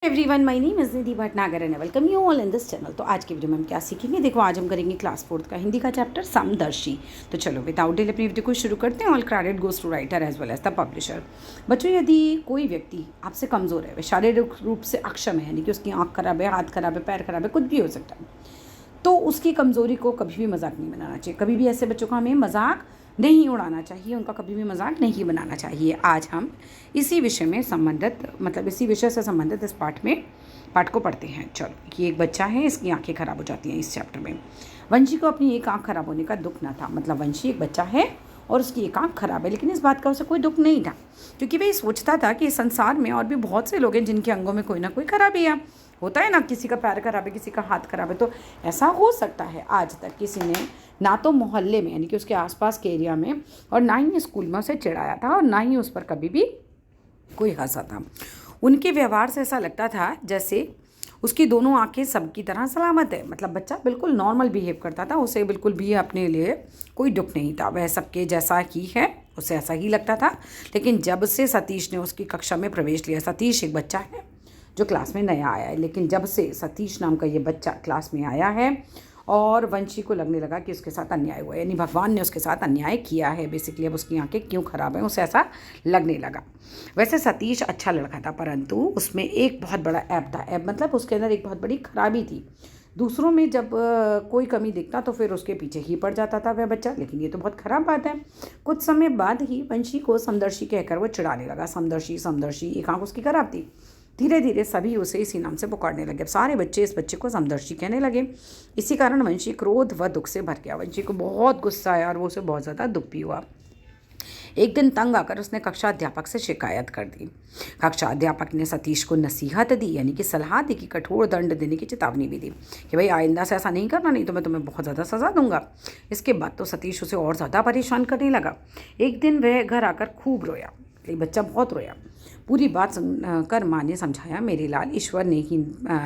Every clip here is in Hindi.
Everyone, my name is Nidhi Bhatnagar and welcome you all in this channel. तो आज की वीडियो में हम क्या सीखेंगे? देखो, आज हम करेंगे क्लास 4 का हिंदी का चैप्टर समदर्शी। तो चलो विदाउट डिले अपनी वीडियो को शुरू करते हैं। All credit goes to writer as well as the publisher. बच्चों, यदि कोई व्यक्ति आपसे कमज़ोर है, वह शारीरिक रूप से अक्षम है, यानी कि उसकी आँख खराब है, हाथ खराब है, पैर खराब है, कुछ भी हो सकता है, तो उसकी कमज़ोरी को कभी भी मजाक नहीं बनाना चाहिए। कभी भी ऐसे बच्चों का हमें मजाक नहीं उड़ाना चाहिए, उनका कभी भी मजाक नहीं बनाना चाहिए। आज हम इसी विषय में संबंधित इसी विषय से संबंधित इस पाठ को पढ़ते हैं। चलो, कि एक बच्चा है, इसकी आंखें खराब हो जाती हैं। इस चैप्टर में वंशी को अपनी एक आंख खराब होने का दुख ना था। मतलब वंशी एक बच्चा है और उसकी एक आंख खराब है, लेकिन इस बात का उसे कोई दुख नहीं था, क्योंकि वह सोचता था कि इस संसार में और भी बहुत से लोग हैं जिनके अंगों में कोई ना कोई खराबी है। होता है ना, किसी का पैर खराब है, किसी का हाथ खराब है। तो ऐसा हो सकता है आज तक किसी ने ना तो मोहल्ले में, यानी कि उसके आसपास के एरिया में, और ना ही स्कूल में उसे चिढ़ाया था, और ना ही उस पर कभी भी कोई हंसा था। उनके व्यवहार से ऐसा लगता था जैसे उसकी दोनों आंखें सबकी तरह सलामत है। मतलब बच्चा बिल्कुल नॉर्मल बिहेव करता था, उसे बिल्कुल भी अपने लिए कोई दुख नहीं था। वह सबके जैसा ही है, उसे ऐसा ही लगता था। लेकिन जब से सतीश ने उसकी कक्षा में प्रवेश लिया, सतीश एक बच्चा है जो क्लास में नया आया है, लेकिन जब से सतीश नाम का ये बच्चा क्लास में आया है और वंशी को लगने लगा कि उसके साथ अन्याय हुआ है, यानी भगवान ने उसके साथ अन्याय किया है। बेसिकली अब उसकी आंखें क्यों खराब हैं उसे ऐसा लगने लगा। वैसे सतीश अच्छा लड़का था, परंतु उसमें एक बहुत बड़ा ऐब था। ऐब मतलब उसके अंदर एक बहुत बड़ी खराबी थी। दूसरों में जब कोई कमी दिखता तो फिर उसके पीछे ही पड़ जाता था वह बच्चा, लेकिन ये तो बहुत ख़राब बात है। कुछ समय बाद ही वंशी को समदर्शी कहकर वो चिढ़ाने लगा। समदर्शी समदर्शी, एक आँख उसकी खराब थी। धीरे धीरे सभी उसे इसी नाम से पुकारने लगे। अब सारे बच्चे इस बच्चे को समदर्शी कहने लगे। इसी कारण वंशी क्रोध व दुख से भर गया। वंशी को बहुत गुस्सा आया और वो उसे बहुत ज़्यादा दुख भी हुआ। एक दिन तंग आकर उसने कक्षा अध्यापक से शिकायत कर दी। कक्षा अध्यापक ने सतीश को नसीहत दी, यानी कि सलाह दी, कि कठोर दंड देने की चेतावनी भी दी कि भाई आइंदा से ऐसा नहीं करना, नहीं तो मैं तुम्हें बहुत ज़्यादा सज़ा दूंगा। इसके बाद तो सतीश उसे और ज़्यादा परेशान करने लगा। एक दिन वह घर आकर खूब रोया। ये बच्चा बहुत रोया। पूरी बात सुनकर माँ ने समझाया, मेरे लाल, ईश्वर ने ही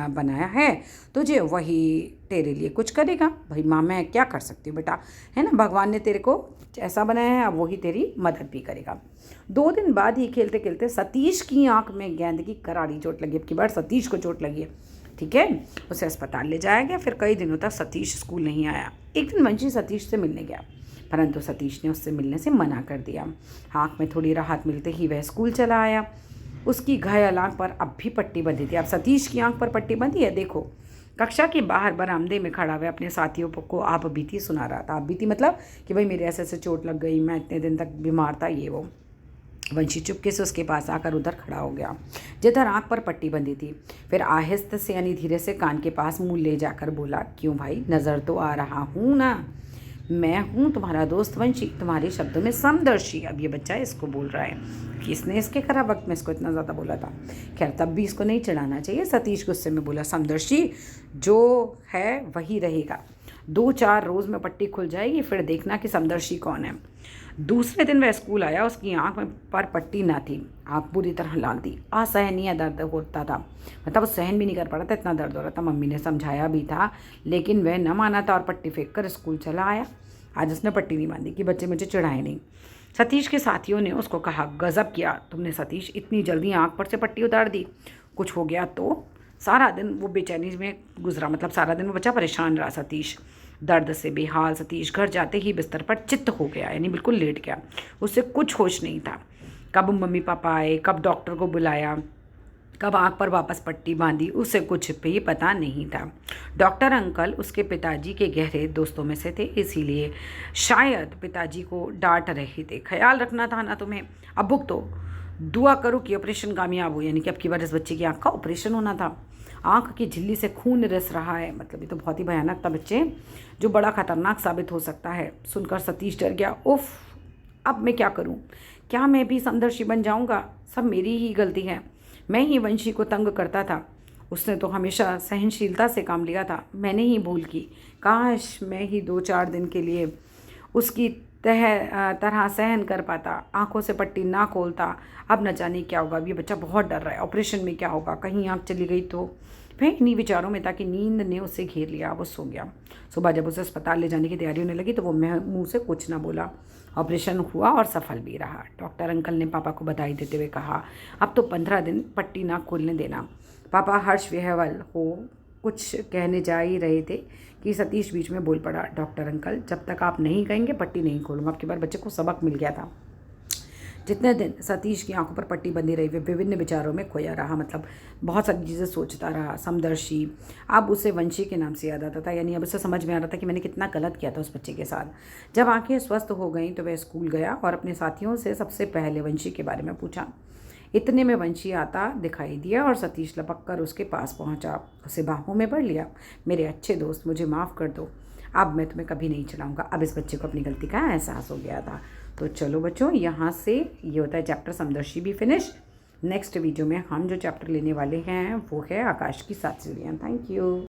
बनाया है तुझे, वही तेरे लिए कुछ करेगा। भाई माँ, मैं क्या कर सकती हूँ बेटा, है ना, भगवान ने तेरे को ऐसा बनाया है, अब वही तेरी मदद भी करेगा। 2 दिन बाद ही खेलते खेलते सतीश की आंख में गेंद की करारी चोट लगी। अब की बार सतीश को चोट लगी है, ठीक है। उसे अस्पताल ले जाया गया। फिर कई दिनों तक सतीश स्कूल नहीं आया। एक दिन वंशी सतीश से मिलने गया, परंतु सतीश ने उससे मिलने से मना कर दिया। आँख में थोड़ी राहत मिलते ही वह स्कूल चला आया। उसकी घायल आँख पर अब भी पट्टी बंधी थी। अब सतीश की आँख पर पट्टी बंधी है। देखो, कक्षा के बाहर बरामदे में खड़ा हुआ अपने साथियों को आप बीती सुना रहा था। आप बीती मतलब कि भाई मेरे ऐसे चोट लग गई, मैं इतने दिन तक बीमार था, ये वो। वंशी चुपके से उसके पास आकर उधर खड़ा हो गया जिधर आँख पर पट्टी बंधी थी। फिर आहिस्ते से, यानी धीरे से, कान के पास मुँह ले जाकर बोला, क्यों भाई, नज़र तो आ रहा हूँ ना, मैं हूँ तुम्हारा दोस्त वंशी, तुम्हारे शब्दों में समदर्शी। अब ये बच्चा इसको बोल रहा है कि इसने इसके खराब वक्त में इसको इतना ज़्यादा बोला था। खैर, तब भी इसको नहीं चिढ़ाना चाहिए। सतीश गुस्से में बोला, समदर्शी जो है वही रहेगा। 2-4 रोज़ में पट्टी खुल जाएगी, फिर देखना कि समदर्शी कौन है। दूसरे दिन वह स्कूल आया। उसकी आँख में पर पट्टी ना थी, आँख पूरी तरह लाल थी। असहनीय दर्द होता था, मतलब वो सहन भी नहीं कर पा रहा था, इतना दर्द हो रहा था। मम्मी ने समझाया भी था, लेकिन वह न माना था और पट्टी फेंक कर स्कूल चला आया। आज उसने पट्टी नहीं बांधी कि बच्चे मुझे चिढ़ाए नहीं। सतीश के साथियों ने उसको कहा, गज़ब किया तुमने सतीश, इतनी जल्दी आँख पर से पट्टी उतार दी, कुछ हो गया तो। सारा दिन वो बेचैनी में गुजरा, मतलब सारा दिन वो बच्चा परेशान रहा। सतीश दर्द से बेहाल। सतीश घर जाते ही बिस्तर पर चित्त हो गया, यानी बिल्कुल लेट गया। उससे कुछ होश नहीं था। कब मम्मी पापा आए, कब डॉक्टर को बुलाया, कब आँख पर वापस पट्टी बांधी, उसे कुछ भी पता नहीं था। डॉक्टर अंकल उसके पिताजी के गहरे दोस्तों में से थे, इसीलिए शायद पिताजी को डांट रहे थे। ख्याल रखना था ना तुम्हें, अब भुगतो, दुआ करो कि ऑपरेशन कामयाब हो। यानी कि अब की बार इस बच्चे की आँख का ऑपरेशन होना था। आँख की झिल्ली से खून रिस रहा है। मतलब ये तो बहुत ही भयानक था बच्चे, जो बड़ा खतरनाक साबित हो सकता है। सुनकर सतीश डर गया। उफ, अब मैं क्या करूं? क्या मैं भी समदर्शी बन जाऊंगा? सब मेरी ही गलती है, मैं ही वंशी को तंग करता था। उसने तो हमेशा सहनशीलता से काम लिया था, मैंने ही भूल की। काश मैं ही 2-4 दिन के लिए उसकी तरह सहन कर पाता, आंखों से पट्टी ना खोलता। अब न जाने क्या होगा। अब ये बच्चा बहुत डर रहा है, ऑपरेशन में क्या होगा, कहीं आँख चली गई तो। वह इन्हीं विचारों में था कि नींद ने उसे घेर लिया। वो सो गया। सुबह जब उसे अस्पताल ले जाने की तैयारी होने लगी तो वो मुँह से कुछ ना बोला। ऑपरेशन हुआ और सफल भी रहा। डॉक्टर अंकल ने पापा को बधाई देते हुए कहा, अब तो 15 दिन पट्टी ना खोलने देना। पापा हर्ष विहवल हो कुछ कहने जा ही रहे थे कि सतीश बीच में बोल पड़ा, डॉक्टर अंकल जब तक आप नहीं कहेंगे पट्टी नहीं खोलूँगा। आपकी बार बच्चे को सबक मिल गया था। जितने दिन सतीश की आंखों पर पट्टी बंधी रही, वे विभिन्न विचारों में खोया रहा, मतलब बहुत सारी चीज़ें सोचता रहा। समदर्शी अब उसे वंशी के नाम से याद आता था, यानी अब उसे समझ में आ रहा था कि मैंने कितना गलत किया था उस बच्चे के साथ। जब आंखें स्वस्थ हो गईं तो वह स्कूल गया और अपने साथियों से सबसे पहले वंशी के बारे में पूछा। इतने में वंशी आता दिखाई दिया और सतीश लपक कर उसके पास पहुंचा, उसे बाहों में भर लिया। मेरे अच्छे दोस्त, मुझे माफ़ कर दो, अब मैं तुम्हें कभी नहीं चलाऊंगा। अब इस बच्चे को अपनी गलती का एहसास हो गया था। तो चलो बच्चों, यहाँ से ये होता है चैप्टर समदर्शी भी फिनिश। नेक्स्ट वीडियो में हम जो चैप्टर लेने वाले हैं वो है आकाश की 7 सीढ़ियाँ। Thank you.